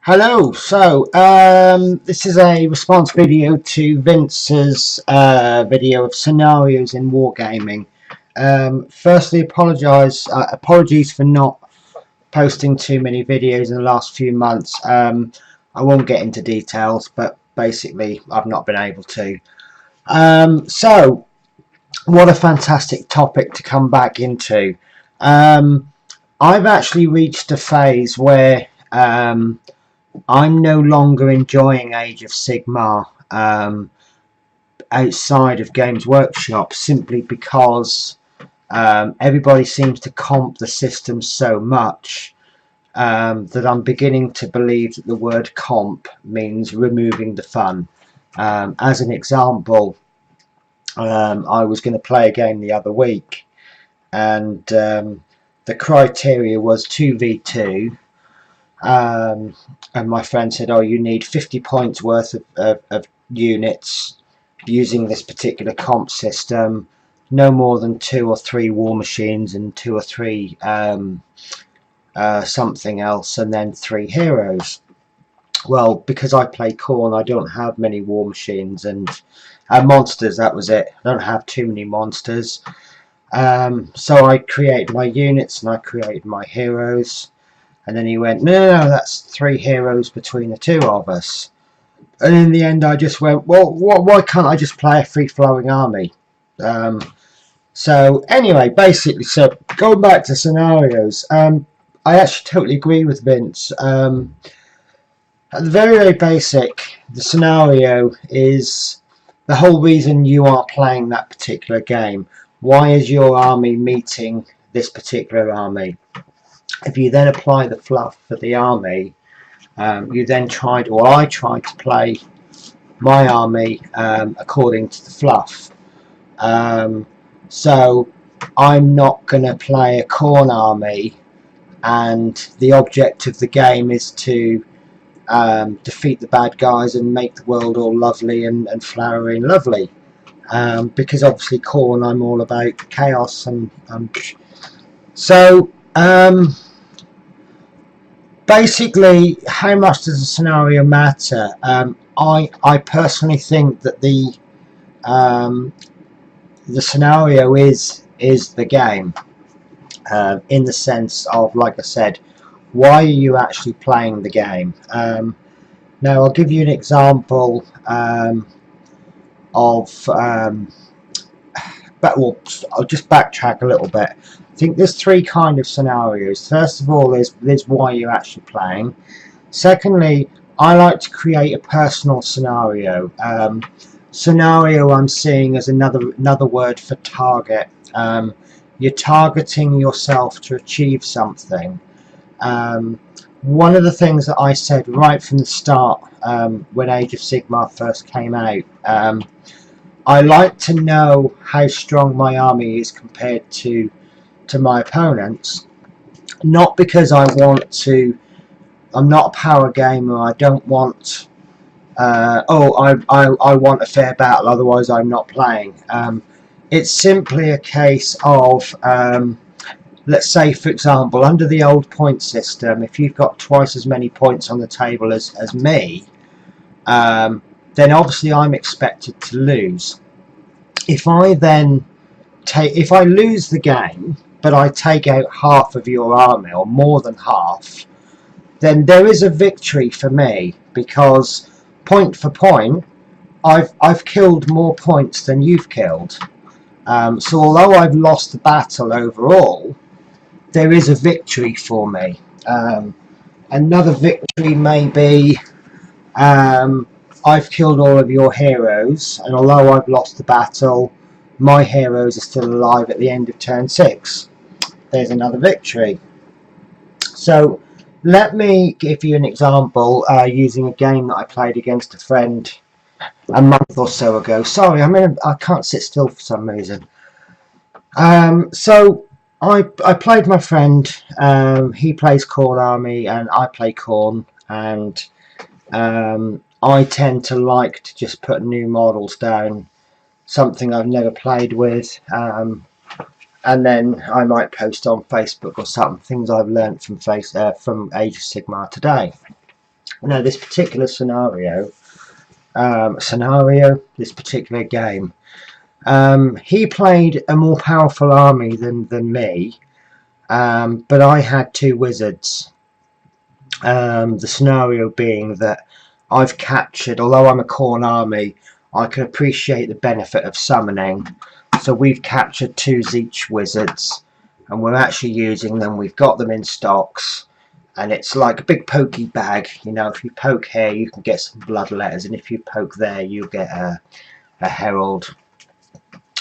Hello, this is a response video to Vince's video of scenarios in wargaming. Firstly, apologies for not posting too many videos in the last few months. I won't get into details, but basically I've not been able to. So, what a fantastic topic to come back into. I've actually reached a phase where I'm no longer enjoying Age of Sigmar outside of Games Workshop, simply because everybody seems to comp the system so much that I'm beginning to believe that the word comp means removing the fun. As an example, I was going to play a game the other week, and the criteria was 2v2. And my friend said, oh, you need 50 points worth of units using this particular comp system, no more than 2 or 3 war machines and 2 or 3 something else, and then 3 heroes. Well, because I play Khorne, I don't have many war machines and monsters. That was it. I don't have too many monsters. So I created my units and I created my heroes. And then he went, no, that's 3 heroes between the 2 of us. And in the end, I just went, well, why can't I just play a free-flowing army? So anyway, basically, so going back to scenarios, I actually totally agree with Vince. At the very, very basic, the scenario is the whole reason you are playing that particular game. Why is your army meeting this particular army? If you then apply the fluff for the army, I tried to play my army according to the fluff. So I'm not going to play a Khorne army, and the object of the game is to defeat the bad guys and make the world all lovely and flowery and lovely. Because obviously Khorne, I'm all about chaos and so. Basically, how much does the scenario matter? I personally think that the scenario is the game, in the sense of, like I said, why are you actually playing the game? Now, I'll give you an example but I'll just backtrack a little bit. I think there's 3 kind of scenarios. First of all, there's why you're actually playing. Secondly, I like to create a personal scenario. Scenario I'm seeing as another word for target. You're targeting yourself to achieve something. One of the things that I said right from the start, when Age of Sigmar first came out, I like to know how strong my army is compared to my opponents. Not because I want to. I'm not a power gamer. I don't want. I want a fair battle. Otherwise, I'm not playing. It's simply a case of. Let's say, for example, under the old point system, if you've got twice as many points on the table as me, then obviously I'm expected to lose. If I lose the game, but I take out half of your army, or more than half, then there is a victory for me, because point for point, I've killed more points than you've killed. So although I've lost the battle overall, there is a victory for me. Another victory may be, I've killed all of your heroes, and although I've lost the battle, my heroes are still alive at the end of turn 6. There's another victory. So let me give you an example using a game that I played against a friend a month or so ago. Sorry, I can't sit still for some reason. So I played my friend. He plays Khorne army and I play Khorne, and I tend to like to just put new models down, something I've never played with, and then I might post on Facebook or something, things I've learned from Age of Sigmar today. Now, this particular this particular game, he played a more powerful army than me, but I had 2 wizards. The scenario being that I've captured, although I'm a corn army, I can appreciate the benefit of summoning. So we've captured 2 Zeech wizards, and we're actually using them. We've got them in stocks, and it's like a big pokey bag. You know, if you poke here, you can get some blood letters, and if you poke there, you'll get a herald.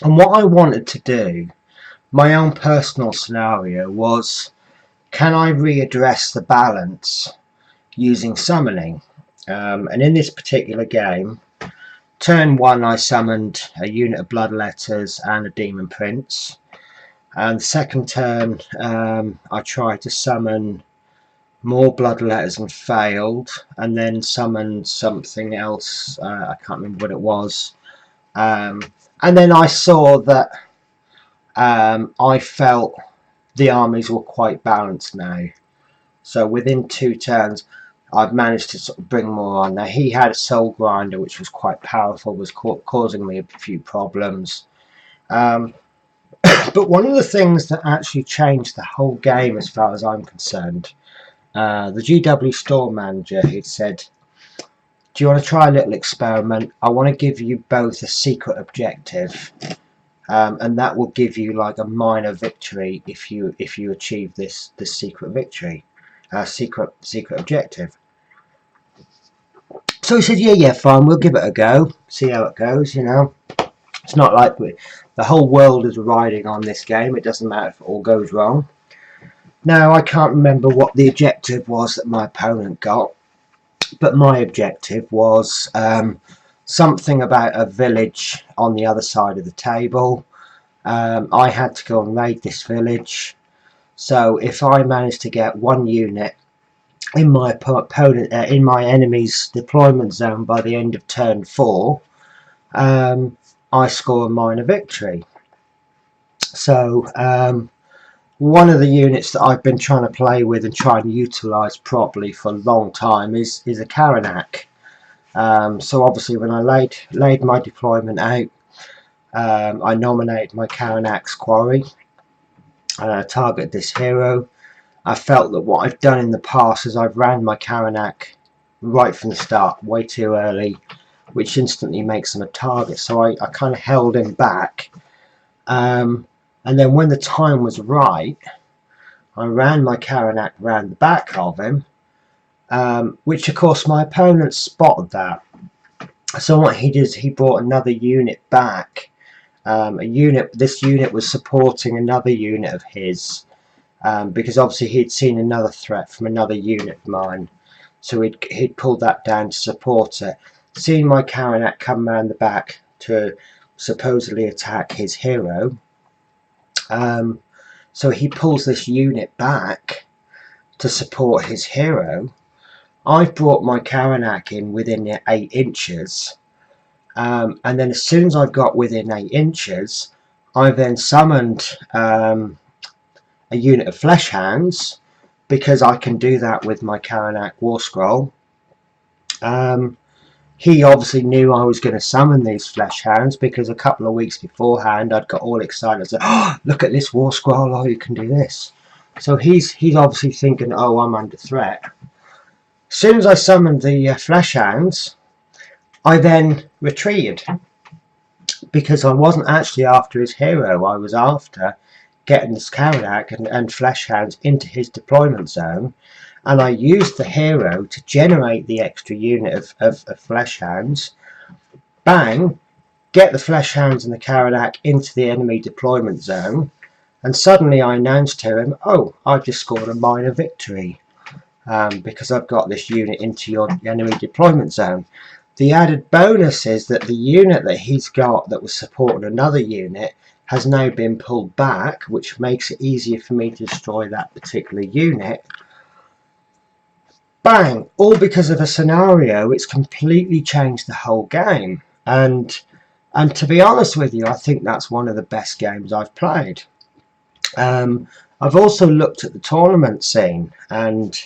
And what I wanted to do, my own personal scenario, was, can I readdress the balance using summoning? And in this particular game, turn 1 I summoned a unit of bloodletters and a demon prince, and the second turn I tried to summon more bloodletters and failed, and then summoned something else, I can't remember what it was, and then I saw that I felt the armies were quite balanced now. So within 2 turns I've managed to sort of bring more on. Now, he had a soul grinder which was quite powerful, was causing me a few problems. But one of the things that actually changed the whole game as far as I'm concerned, the GW store manager, he said, do you want to try a little experiment? I want to give you both a secret objective. And that will give you like a minor victory if you achieve this secret victory, secret objective. So he said, yeah, fine, we'll give it a go, see how it goes. You know, it's not like the whole world is riding on this game. It doesn't matter if it all goes wrong. Now, I can't remember what the objective was that my opponent got, but my objective was something about a village on the other side of the table. I had to go and raid this village, so if I managed to get 1 unit in my opponent in my enemy's deployment zone by the end of turn 4, I score a minor victory. So one of the units that I've been trying to play with and try and utilise properly for a long time is a Karanak. So obviously when I laid my deployment out, I nominated my Karanak's quarry, target this hero. I felt that what I've done in the past is I've ran my Karanak right from the start, way too early, which instantly makes him a target. So I kind of held him back. And then when the time was right, I ran my Karanak round the back of him, which of course my opponent spotted that. So what he did is he brought another unit back. This unit was supporting another unit of his, because obviously he'd seen another threat from another unit of mine, so he'd pulled that down to support it. Seeing my Karanak come round the back to supposedly attack his hero, so he pulls this unit back to support his hero. I've brought my Karanak in within 8 inches, and then as soon as I've got within 8 inches, I then summoned a unit of flesh hounds, because I can do that with my Karanak war scroll. He obviously knew I was going to summon these flesh hounds, because a couple of weeks beforehand I'd got all excited. I said, oh, look at this war scroll, oh, you can do this. So he's obviously thinking, oh, I'm under threat. As soon as I summoned the flesh hounds, I then retreated, because I wasn't actually after his hero. I was after getting this Karanak and flesh hounds into his deployment zone, and I used the hero to generate the extra unit of flesh hounds. Bang, get the flesh hounds and the Karanak into the enemy deployment zone, and suddenly I announced to him, oh, I've just scored a minor victory, because I've got this unit into your enemy deployment zone. The added bonus is that the unit that he's got that was supporting another unit has now been pulled back, which makes it easier for me to destroy that particular unit. Bang! All because of a scenario. It's completely changed the whole game. And to be honest with you, I think that's one of the best games I've played. I've also looked at the tournament scene, and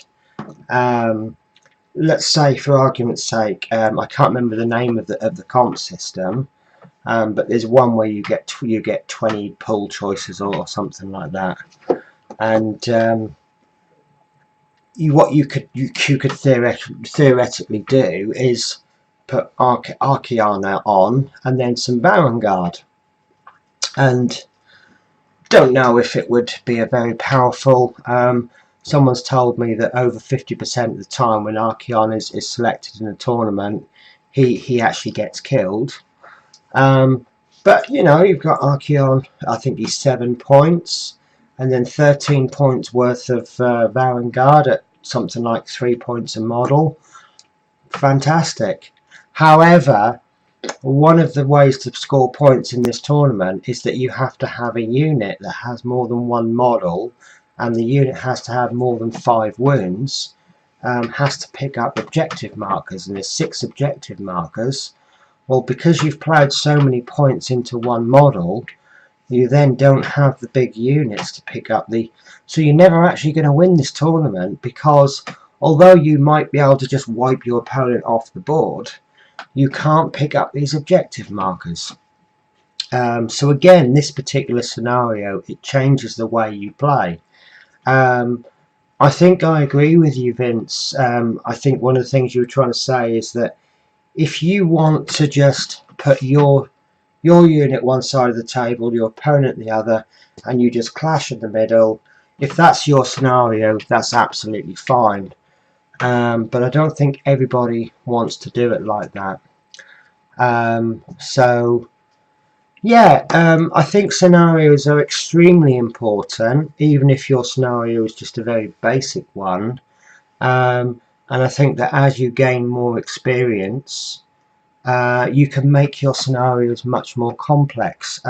let's say for argument's sake, I can't remember the name of the comp system, but there's one where you get 20 pull choices or something like that, and what you could theoretically do is put Archeana on and then some Vanguard, and don't know if it would be a very powerful. Someone's told me that over 50% of the time when Archeon is selected in a tournament, he actually gets killed. But you know, you've got Archeon, I think he's 7 points, and then 13 points worth of Vanguard at something like 3 points a model. Fantastic. However, one of the ways to score points in this tournament is that you have to have a unit that has more than one model, and the unit has to have more than 5 wounds, has to pick up objective markers, and there's 6 objective markers. Well, because you've ploughed so many points into one model, you then don't have the big units to pick up the... So you're never actually going to win this tournament, because although you might be able to just wipe your opponent off the board, you can't pick up these objective markers. So again, this particular scenario, it changes the way you play. I think I agree with you, Vince. I think one of the things you were trying to say is that if you want to just put your unit one side of the table, your opponent the other, and you just clash in the middle, if that's your scenario, that's absolutely fine. But I don't think everybody wants to do it like that. So yeah, I think scenarios are extremely important, even if your scenario is just a very basic one. And I think that as you gain more experience, you can make your scenarios much more complex.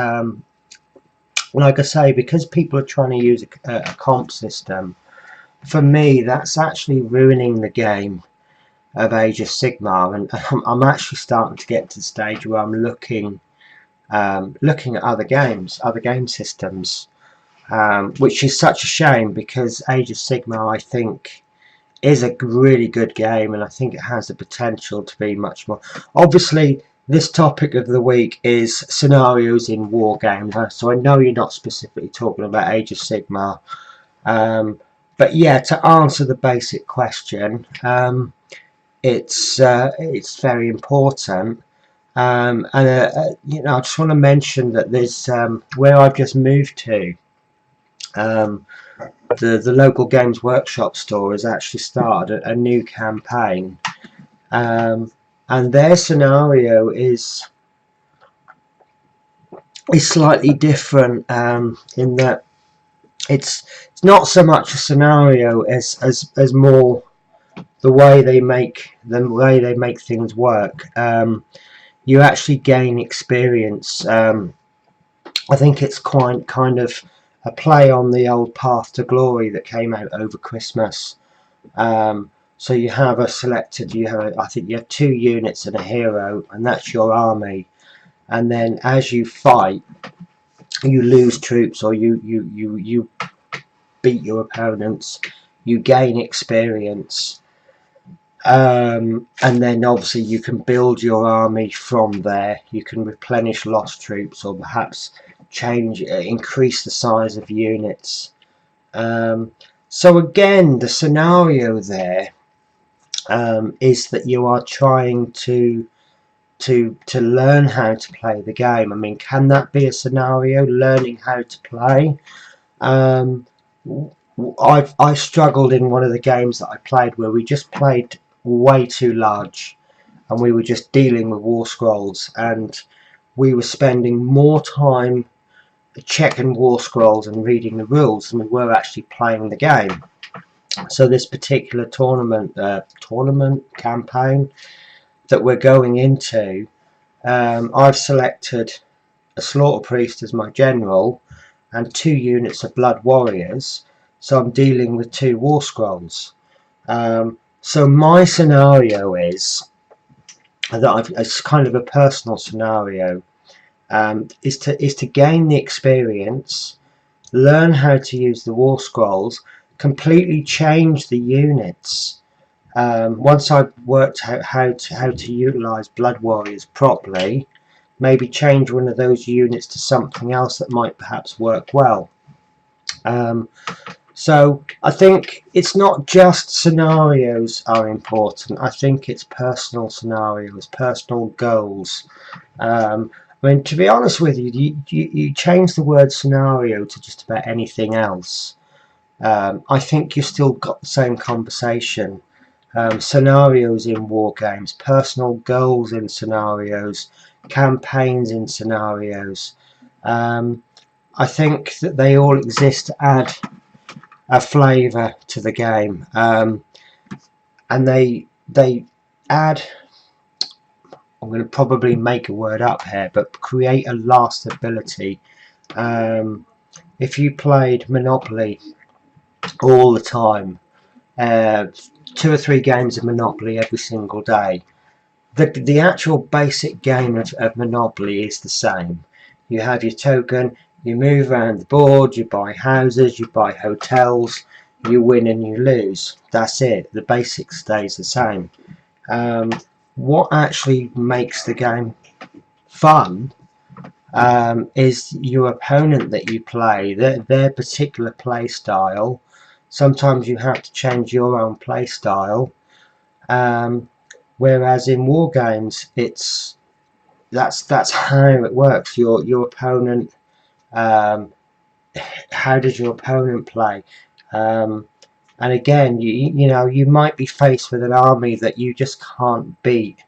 Like I say, because people are trying to use a comp system, for me that's actually ruining the game of Age of Sigmar, and I'm actually starting to get to the stage where I'm looking at other game systems, which is such a shame, because Age of Sigmar, I think, is a really good game, and I think it has the potential to be much more. Obviously, this topic of the week is scenarios in war games, so I know you're not specifically talking about Age of Sigmar, but yeah, to answer the basic question, it's very important. And you know, I just want to mention that there's where I've just moved to, the local Games Workshop store has actually started a new campaign, and their scenario is slightly different, in that it's not so much a scenario as more the way they make things work. You actually gain experience. I think it's quite kind of a play on the old Path to Glory that came out over Christmas. So you have I think you have 2 units and a hero, and that's your army. And then as you fight, you lose troops, or you beat your opponents. You gain experience. And then obviously you can build your army from there. You can replenish lost troops, or perhaps increase the size of units. So again, the scenario there, is that you are trying to learn how to play the game. I mean, can that be a scenario, learning how to play? I struggled in one of the games that I played where we just played way too large, and we were just dealing with war scrolls, and we were spending more time checking war scrolls and reading the rules than we were actually playing the game. So this particular tournament campaign that we're going into, I've selected a slaughter priest as my general and 2 units of blood warriors, so I'm dealing with 2 war scrolls. So my scenario is that it's kind of a personal scenario, is to gain the experience, learn how to use the war scrolls, completely change the units, Once I've worked out how to utilize Blood Warriors properly, maybe change one of those units to something else that might perhaps work well. So I think it's not just scenarios are important. I think it's personal scenarios, personal goals. I mean, to be honest with you, you change the word scenario to just about anything else. I think you've still got the same conversation. Scenarios in war games, personal goals in scenarios, campaigns in scenarios. I think that they all exist to add a flavour to the game, and they add. I'm going to probably make a word up here, but create a lastability. If you played Monopoly all the time, 2 or 3 games of Monopoly every single day, the actual basic game of Monopoly is the same. You have your token, you move around the board, you buy houses, you buy hotels, you win and you lose. That's it. The basic stays the same. What actually makes the game fun is your opponent that you play, their particular play style. Sometimes you have to change your own play style. Whereas in war games, that's how it works. Your opponent, how does your opponent play? And again, you know, you might be faced with an army that you just can't beat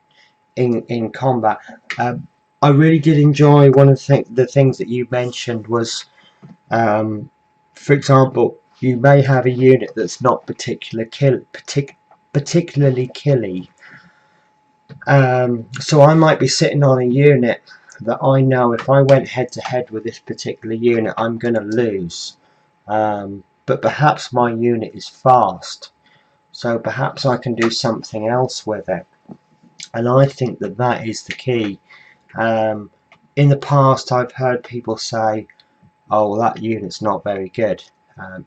in combat. I really did enjoy one of the things that you mentioned was, for example, you may have a unit that's not particularly killy. So I might be sitting on a unit that I know if I went head to head with this particular unit, I'm going to lose. But perhaps my unit is fast, so perhaps I can do something else with it. And I think that that is the key. In the past, I've heard people say, "Oh, that unit's not very good.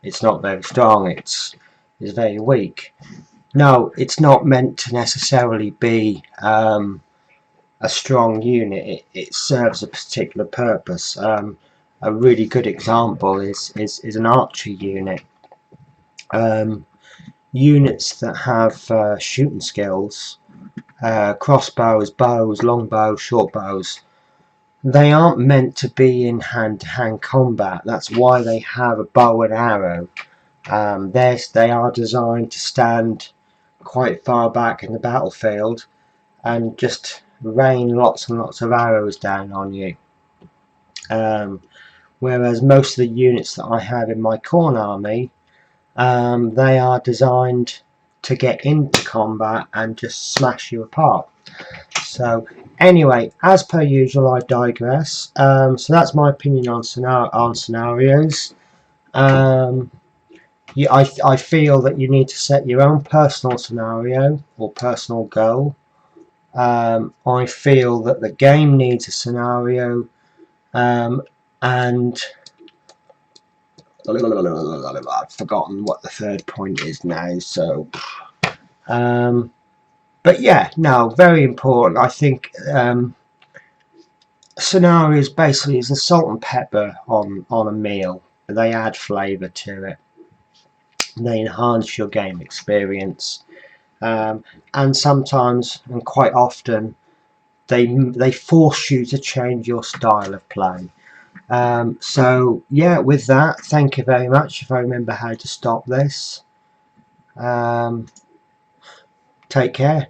It's not very strong. It's very weak." No, it's not meant to necessarily be a strong unit. It serves a particular purpose. A really good example is an archer unit. Units that have shooting skills, crossbows, bows, longbows, short bows, they aren't meant to be in hand-to-hand combat. That's why they have a bow and arrow. They are designed to stand quite far back in the battlefield and just rain lots and lots of arrows down on you. Whereas most of the units that I have in my Khorne army, they are designed to get into combat and just smash you apart. So anyway, as per usual, I digress. So that's my opinion on scenarios. I feel that you need to set your own personal scenario or personal goal. I feel that the game needs a scenario, and I've forgotten what the third point is now. So, but yeah, no, very important. I think scenarios basically is the salt and pepper on a meal. They add flavour to it. They enhance your game experience. And sometimes, and quite often, they force you to change your style of play. So yeah, with that, thank you very much. If I remember how to stop this, take care.